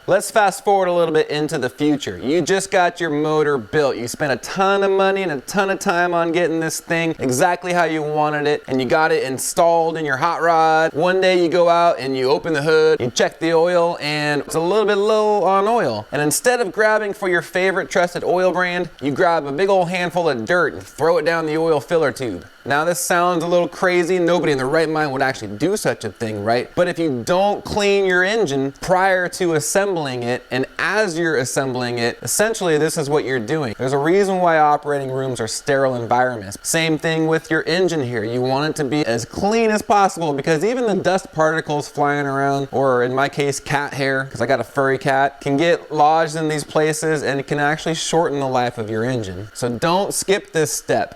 Let's fast forward a little bit into the future. You just got your motor built. You spent a ton of money and a ton of time on getting this thing exactly how you wanted it, and you got it installed in your hot rod. One day you go out and you open the hood, you check the oil, and it's a little bit low on oil. And instead of grabbing for your favorite trusted oil brand, you grab a big old handful of dirt and throw it down the oil filler tube. Now this sounds a little crazy. Nobody in their right mind would actually do such a thing, right? But if you don't clean your engine prior to assembling it and as you're assembling it, essentially this is what you're doing. There's a reason why operating rooms are sterile environments. Same thing with your engine here. You want it to be as clean as possible because even the dust particles flying around, or in my case cat hair, because I got a furry cat, can get lodged in these places and it can actually shorten the life of your engine. So don't skip this step.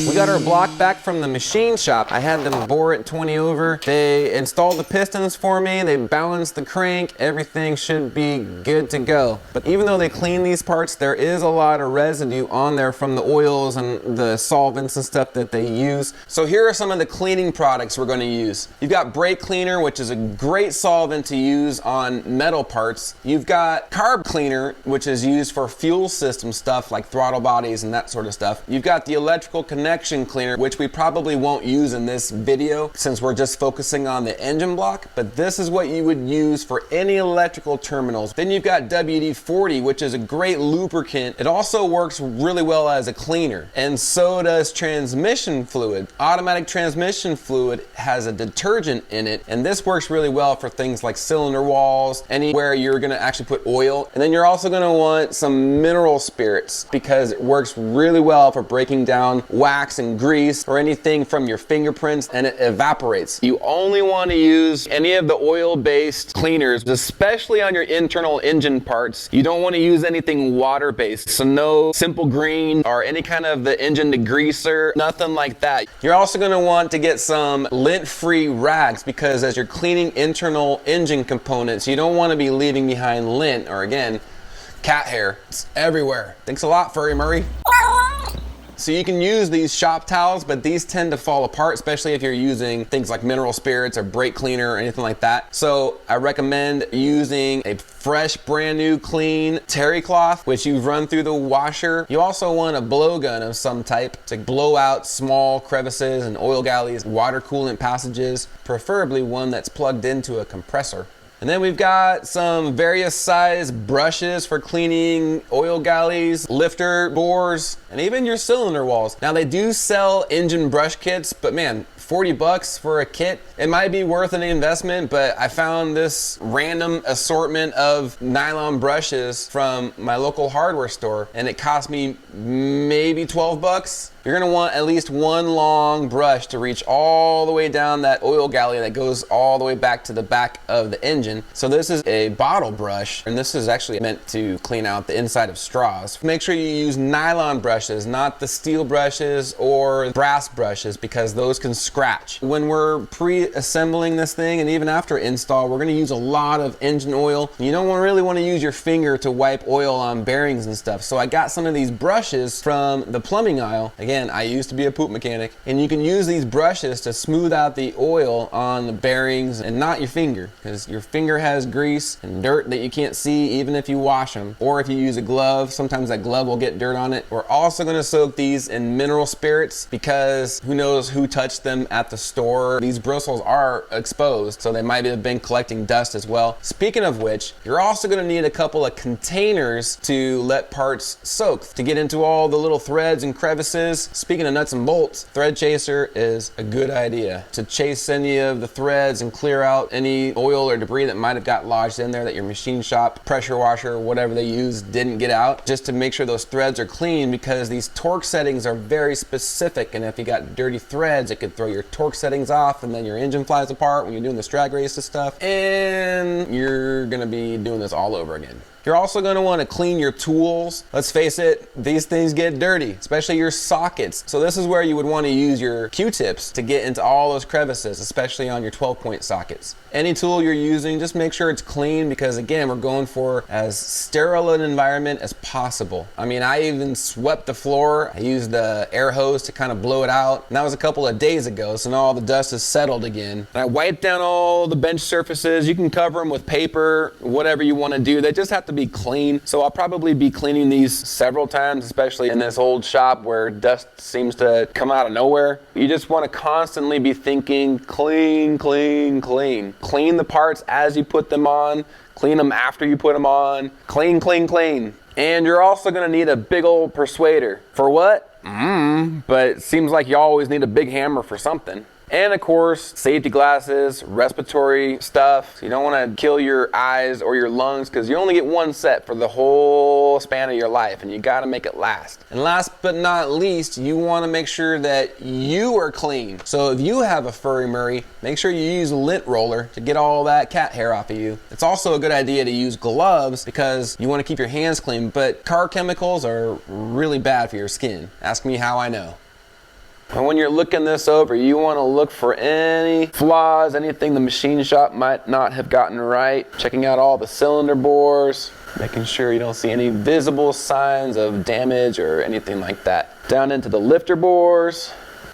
We got our block back from the machine shop. I had them bore it 20 over. They installed the pistons for me. They balanced the crank. Everything should be good to go. But even though they clean these parts, there is a lot of residue on there from the oils and the solvents and stuff that they use. So here are some of the cleaning products we're going to use. You've got brake cleaner, which is a great solvent to use on metal parts. You've got carb cleaner, which is used for fuel system stuff like throttle bodies and that sort of stuff. You've got the electrical connection cleaner, which we probably won't use in this video since we're just focusing on the engine block, but this is what you would use for any electrical terminals. Then you've got WD-40, which is a great lubricant. It also works really well as a cleaner, and so does transmission fluid. Automatic transmission fluid has a detergent in it, and this works really well for things like cylinder walls, anywhere you're going to actually put oil. And then you're also going to want some mineral spirits because it works really well for breaking down wax and grease or anything from your fingerprints, and it evaporates. You only want to use any of the oil-based cleaners, especially on your internal engine parts. You don't want to use anything water-based, so no Simple Green or any kind of the engine degreaser, nothing like that. You're also going to want to get some lint-free rags because as you're cleaning internal engine components, you don't want to be leaving behind lint or, again, cat hair. It's everywhere. Thanks a lot, Furry Murray. So you can use these shop towels, but these tend to fall apart, especially if you're using things like mineral spirits or brake cleaner or anything like that. So I recommend using a fresh, brand new, clean terry cloth, which you've run through the washer. You also want a blowgun of some type to blow out small crevices and oil galleys, water coolant passages, preferably one that's plugged into a compressor. And then we've got some various size brushes for cleaning oil galleys, lifter bores, and even your cylinder walls. Now they do sell engine brush kits, but man, 40 bucks for a kit, it might be worth an investment, but I found this random assortment of nylon brushes from my local hardware store, and it cost me maybe 12 bucks. You're gonna want at least one long brush to reach all the way down that oil galley that goes all the way back to the back of the engine. So this is a bottle brush, and this is actually meant to clean out the inside of straws. Make sure you use nylon brushes, not the steel brushes or brass brushes, because those can scratch. When we're pre-assembling this thing, and even after install, we're gonna use a lot of engine oil. You don't really wanna use your finger to wipe oil on bearings and stuff. So I got some of these brushes from the plumbing aisle. Again, I used to be a poop mechanic, and you can use these brushes to smooth out the oil on the bearings and not your finger, because your finger has grease and dirt that you can't see even if you wash them, or if you use a glove, sometimes that glove will get dirt on it. We're also going to soak these in mineral spirits because who knows who touched them at the store. These bristles are exposed, so they might have been collecting dust as well. Speaking of which, you're also going to need a couple of containers to let parts soak, to get into all the little threads and crevices. Speaking of nuts and bolts, thread chaser is a good idea to chase any of the threads and clear out any oil or debris that might have got lodged in there that your machine shop pressure washer, whatever they use, didn't get out, just to make sure those threads are clean, because these torque settings are very specific, and if you got dirty threads, it could throw your torque settings off, and then your engine flies apart when you're doing this drag race and stuff, and you're gonna be doing this all over again. You're also going to want to clean your tools. Let's face it, these things get dirty, especially your sockets. So this is where you would want to use your Q-tips to get into all those crevices, especially on your 12-point sockets. Any tool you're using, just make sure it's clean, because again, we're going for as sterile an environment as possible. I mean, I even swept the floor. I used the air hose to kind of blow it out. And that was a couple of days ago, so now all the dust is settled again. And I wiped down all the bench surfaces. You can cover them with paper, whatever you want to do. They just have to be clean. So I'll probably be cleaning these several times, especially in this old shop where dust seems to come out of nowhere. You just want to constantly be thinking clean, clean, clean. Clean the parts as you put them on. Clean them after you put them on. Clean, clean, clean. And you're also going to need a big old persuader. For what? But it seems like you always need a big hammer for something. And of course, safety glasses, respiratory stuff. So you don't want to kill your eyes or your lungs, because you only get one set for the whole span of your life, and you got to make it last. And last but not least, you want to make sure that you are clean. So if you have a furry Murray, make sure you use a lint roller to get all that cat hair off of you. It's also a good idea to use gloves because you want to keep your hands clean, but car chemicals are really bad for your skin. Ask me how I know. And when you're looking this over, you want to look for any flaws, anything the machine shop might not have gotten right. Checking out all the cylinder bores, making sure you don't see any visible signs of damage or anything like that. Down into the lifter bores.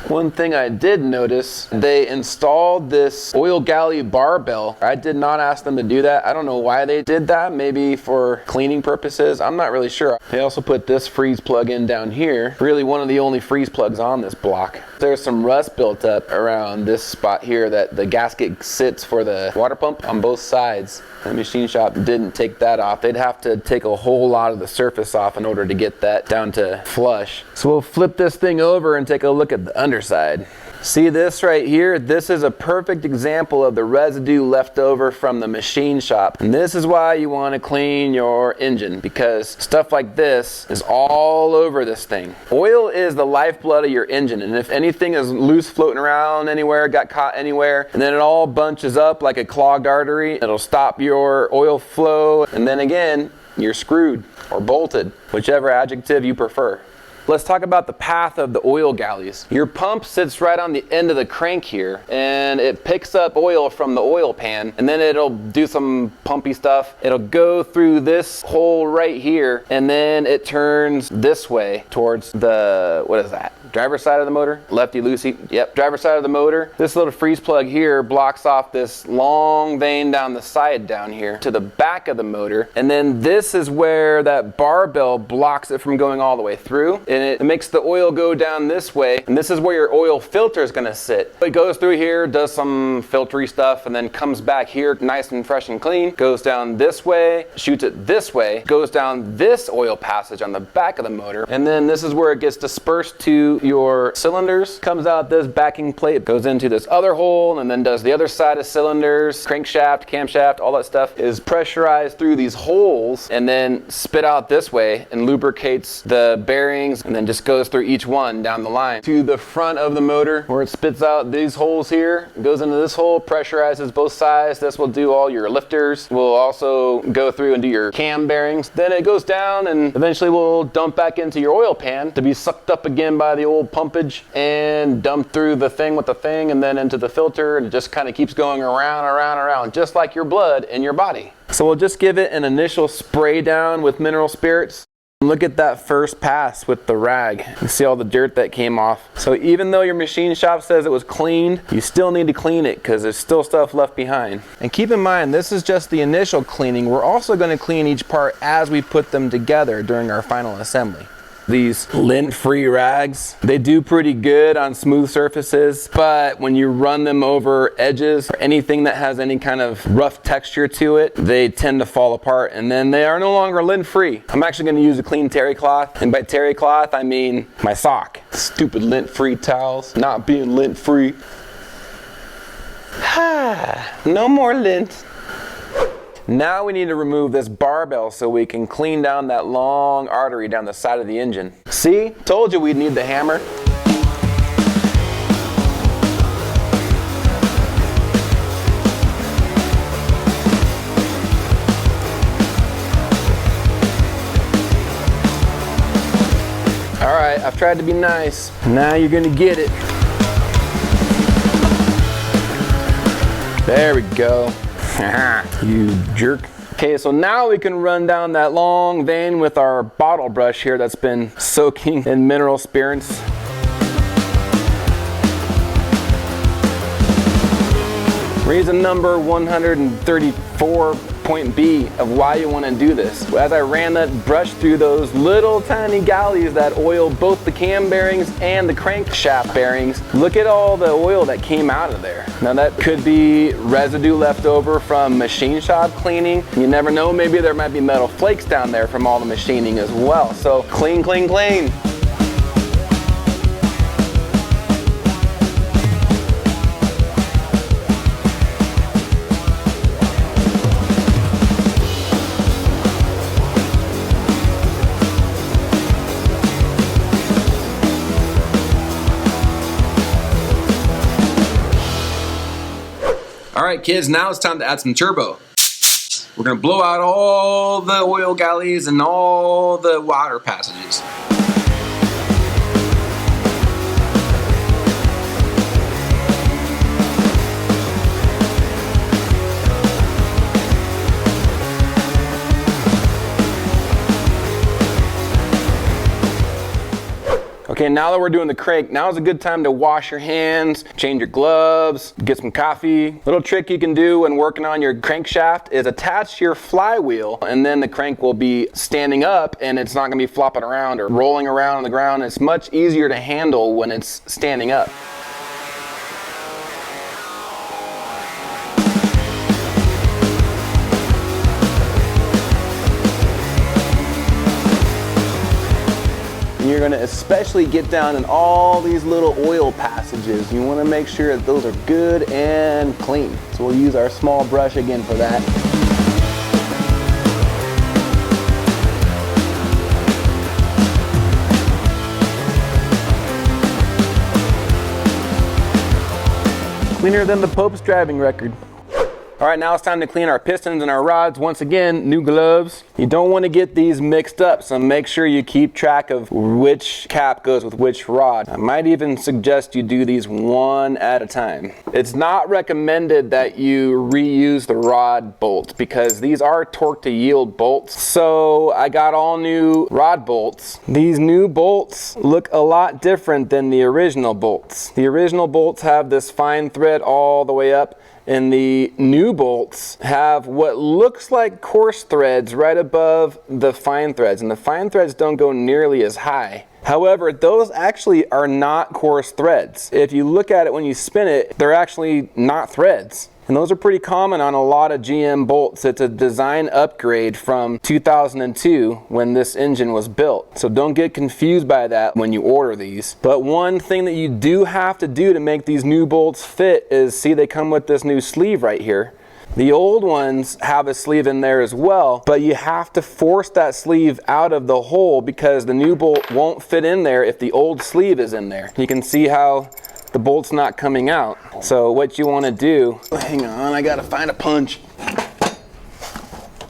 One thing I did notice, they installed this oil galley barbell. I did not ask them to do that. I don't know why they did that, maybe for cleaning purposes. I'm not really sure. They also put this freeze plug in down here. Really one of the only freeze plugs on this block. There's some rust built up around this spot here that the gasket sits for the water pump on both sides. The machine shop didn't take that off. They'd have to take a whole lot of the surface off in order to get that down to flush. So we'll flip this thing over and take a look at the underside. See this right here? This is a perfect example of the residue left over from the machine shop. And this is why you want to clean your engine, because stuff like this is all over this thing. Oil is the lifeblood of your engine, and if anything is loose floating around anywhere, got caught anywhere, and then it all bunches up like a clogged artery, it'll stop your oil flow, and then again, you're screwed or bolted, whichever adjective you prefer. Let's talk about the path of the oil galleys. Your pump sits right on the end of the crank here, and it picks up oil from the oil pan, and then it'll do some pumpy stuff. It'll go through this hole right here, and then it turns this way towards the, what is that? Driver's side of the motor? Lefty loosey? Yep, driver's side of the motor. This little freeze plug here blocks off this long vein down the side down here to the back of the motor, and then this is where that barbell blocks it from going all the way through. And it makes the oil go down this way, and this is where your oil filter is going to sit. It goes through here, does some filtery stuff, and then comes back here nice and fresh and clean, goes down this way, shoots it this way, goes down this oil passage on the back of the motor, and then this is where it gets dispersed to your cylinders, comes out this backing plate, goes into this other hole, and then does the other side of cylinders, crankshaft, camshaft, all that stuff is pressurized through these holes, and then spit out this way and lubricates the bearings, and then just goes through each one down the line to the front of the motor where it spits out these holes here, goes into this hole, pressurizes both sides. This will do all your lifters. We'll also go through and do your cam bearings. Then it goes down and eventually will dump back into your oil pan to be sucked up again by the old pumpage and dumped through the thing with the thing and then into the filter, and it just kind of keeps going around, just like your blood in your body. So we'll just give it an initial spray down with mineral spirits. Look at that first pass with the rag. You see all the dirt that came off. So even though your machine shop says it was cleaned, you still need to clean it because there's still stuff left behind. And keep in mind, this is just the initial cleaning. We're also going to clean each part as we put them together during our final assembly. These lint-free rags, they do pretty good on smooth surfaces, but when you run them over edges or anything that has any kind of rough texture to it, they tend to fall apart, and then they are no longer lint-free. I'm actually going to use a clean terry cloth, and by terry cloth I mean my sock. Stupid lint-free towels, not being lint-free. No more lint. Now we need to remove this barbell so we can clean down that long artery down the side of the engine. See? Told you we'd need the hammer. just tried to be nice. Now you're gonna get it. There we go. You jerk. Okay, so now we can run down that long vein with our bottle brush here that's been soaking in mineral spirits. Reason number 134, point B of why you want to do this. As I ran that brush through those little tiny galleys that oil both the cam bearings and the crankshaft bearings, look at all the oil that came out of there. Now that could be residue left over from machine shop cleaning. You never know, maybe there might be metal flakes down there from all the machining as well. So clean, clean, clean. All right, kids, now it's time to add some turbo. We're gonna blow out all the oil galleys and all the water passages. Okay, now that we're doing the crank, now is a good time to wash your hands, change your gloves, get some coffee. Little trick you can do when working on your crankshaft is attach your flywheel, and then the crank will be standing up and it's not gonna be flopping around or rolling around on the ground. It's much easier to handle when it's standing up. You're going to especially get down in all these little oil passages. You want to make sure that those are good and clean. So we'll use our small brush again for that. Cleaner than the Pope's driving record. All right, now it's time to clean our pistons and our rods. Once again, new gloves. You don't want to get these mixed up, so make sure you keep track of which cap goes with which rod. I might even suggest you do these one at a time. It's not recommended that you reuse the rod bolts because these are torque to yield bolts. So I got all new rod bolts. These new bolts look a lot different than the original bolts. The original bolts have this fine thread all the way up, and the new bolts have what looks like coarse threads right above the fine threads, and the fine threads don't go nearly as high. However, those actually are not coarse threads. If you look at it when you spin it, they're actually not threads. And those are pretty common on a lot of GM bolts. It's a design upgrade from 2002 when this engine was built. So don't get confused by that when you order these. But one thing that you do have to do to make these new bolts fit is, see, they come with this new sleeve right here. The old ones have a sleeve in there as well, but you have to force that sleeve out of the hole because the new bolt won't fit in there if the old sleeve is in there. You can see how the bolt's not coming out. So what you want to do, hang on, I gotta find a punch.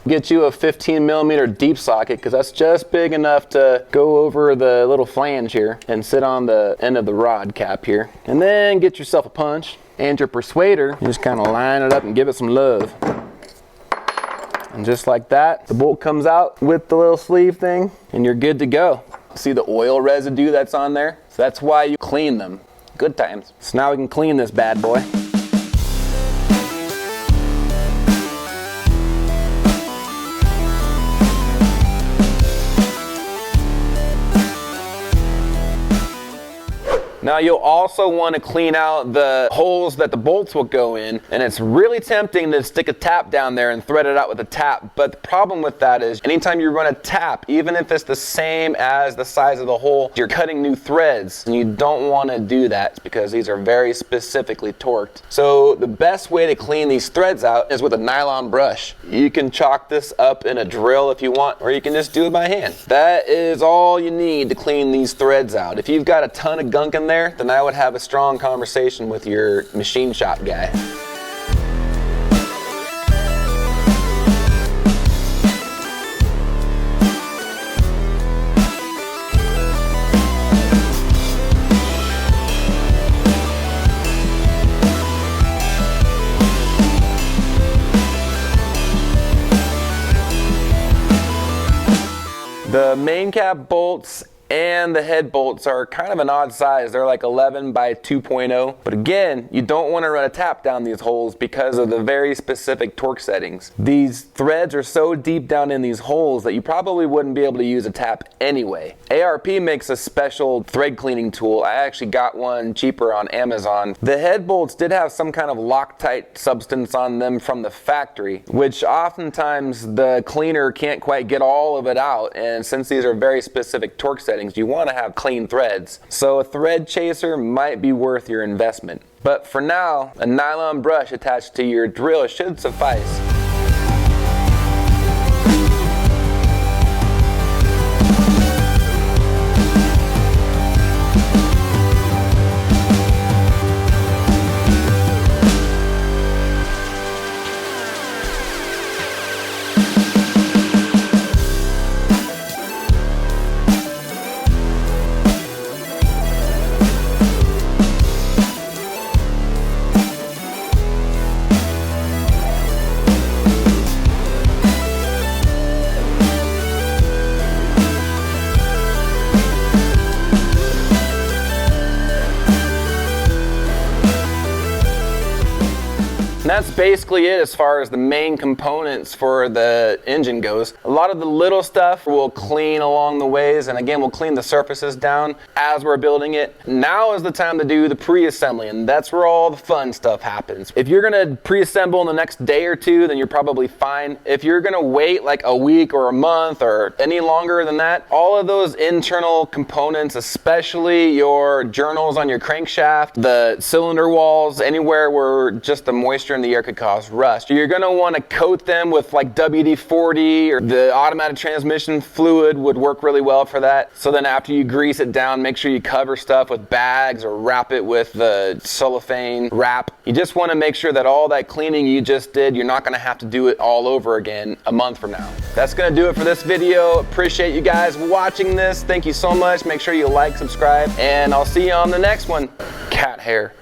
Get you a 15mm deep socket, because that's just big enough to go over the little flange here and sit on the end of the rod cap here. And then get yourself a punch and your persuader. You just kind of line it up and give it some love. And just like that, the bolt comes out with the little sleeve thing and you're good to go. See the oil residue that's on there? So that's why you clean them. Good times. So now we can clean this bad boy. Now you'll also want to clean out the holes that the bolts will go in, and it's really tempting to stick a tap down there and thread it out with a tap, but the problem with that is anytime you run a tap, even if it's the same as the size of the hole, you're cutting new threads, and you don't want to do that because these are very specifically torqued. So the best way to clean these threads out is with a nylon brush. You can chalk this up in a drill if you want, or you can just do it by hand. That is all you need to clean these threads out. If you've got a ton of gunk in there, then I would have a strong conversation with your machine shop guy. The main cap bolts and the head bolts are kind of an odd size. They're like 11 by 2.0. But again, you don't want to run a tap down these holes because of the very specific torque settings. These threads are so deep down in these holes that you probably wouldn't be able to use a tap anyway. ARP makes a special thread cleaning tool. I actually got one cheaper on Amazon. The head bolts did have some kind of Loctite substance on them from the factory, which oftentimes the cleaner can't quite get all of it out. And since these are very specific torque settings, you want to have clean threads. So a thread chaser might be worth your investment. But for now, a nylon brush attached to your drill should suffice. And that's basically it as far as the main components for the engine goes. A lot of the little stuff we'll clean along the ways, and again, we'll clean the surfaces down as we're building it. Now is the time to do the pre-assembly, and that's where all the fun stuff happens. If you're gonna pre-assemble in the next day or two, then you're probably fine. If you're gonna wait like a week or a month or any longer than that, all of those internal components, especially your journals on your crankshaft, the cylinder walls, anywhere where just the moisture in the air could cause rust, you're going to want to coat them with like WD-40, or the automatic transmission fluid would work really well for that. So then after you grease it down, make sure you cover stuff with bags or wrap it with the cellophane wrap. You just want to make sure that all that cleaning you just did, you're not going to have to do it all over again a month from now. That's going to do it for this video. Appreciate you guys watching this. Thank you so much. Make sure you like, subscribe, and I'll see you on the next one. Cat hair.